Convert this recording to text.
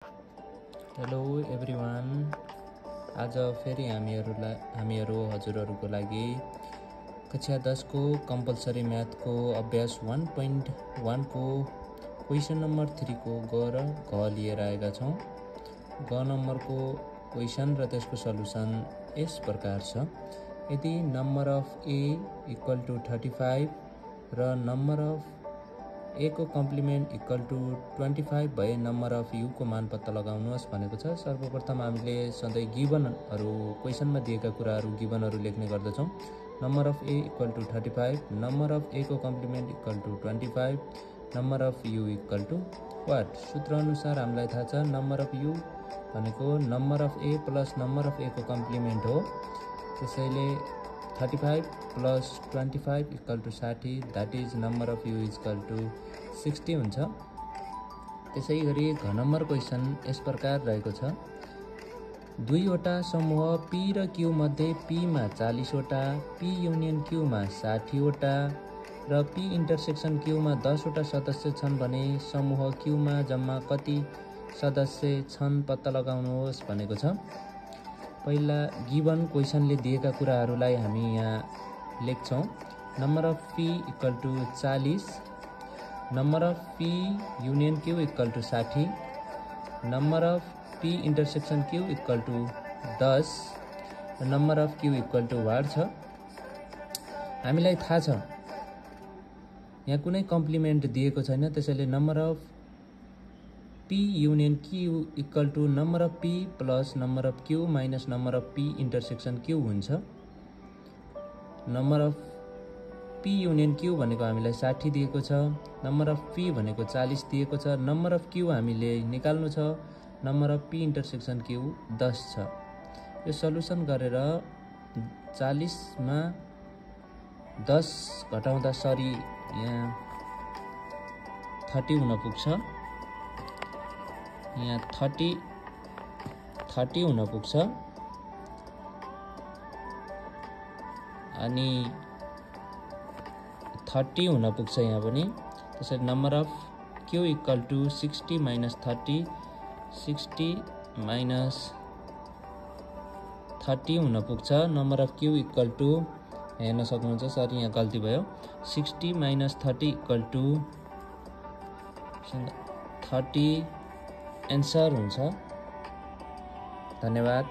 Hello everyone. आज फेरि हामीहरू हजुरहरूको लागि कक्षा 10 को कम्पलसरी म्याथको अभ्यास 1.1 को क्वेसन नम्बर 3 को ग र घ लिएर आएका छौँ। ग नम्बरको क्वेसन र त्यसको सल्युसन यस प्रकार छ। यदि number of A equal to 35 र नम्बर अफ ए को कम्प्लिमेन्ट इक्वल टु 25 भए नम्बर अफ यु को मान पत्ता लगाउनुहोस् भनेको छ। सर्वप्रथम हामीले सधैँ गिभनहरू क्वेसनमा दिएका कुराहरू गिभनहरू लेख्ने गर्दछौँ। Number of A equal to 35, number of A को complement equal to 25, number of U equal to what. सूत्र अनुसार हामीलाई थाहा छ नम्बर अफ यु भनेको number of A plus number of A को कम्प्लिमेन्ट हो। त्यसैले 35 plus 25 equal to 60, that is number of U equal to 60 हुन्छ। त्यसै गरी घ नम्बर क्वेसन यस प्रकार रहेको छ। दुईवटा समूह पी र क्यू मध्ये पीमा 40वटा, पी युनियन क्यूमा 60वटा र पी इन्टरसेक्सन क्यूमा 10वटा सदस्य छन् भने समूह क्यूमा जम्मा कति सदस्य छन् पत्ता लगाउनुहोस् भनेको छ। पहिला गिभन क्वेसनले दिएका कुराहरूलाई हामी यहाँ लेख्छौँ। Number of P equal to 40, number of P union Q equal to 60, number of P intersection Q equal to 10 र number of Q equal to what छ। हामीलाई थाहा छ यहाँ कुनै कम्प्लिमेन्ट दिएको छैन, त्यसैले number of P union Q equal to number of P plus number of Q minus number of P intersection Q हुन्छ। Number of P union Q भनेको हामीलाई 60 दिएको छ, नम्बर अफ पी भनेको 40 दिएको छ, नम्बर अफ क्यू हामीले निकाल्नु छ, number of P intersection Q 10 छ। यो सल्युसन गरेर 40 मा 10 घटाउँदा सरी यहाँ 30 हुन पुग्छ। यहाँ 30 हुन पुग्छ अनि 30 हुन पुग्छ यहाँ पनि। त्यसरी number of Q equal to 60 minus 30, 60 minus 30 हुन पुग्छ। Number of Q equal to हेर्न सक्नुहुन्छ, सरी यहाँ गल्ती भयो, 60 माइनस 30 इक्वल टु 30 एन्सर हुन्छ। धन्यवाद।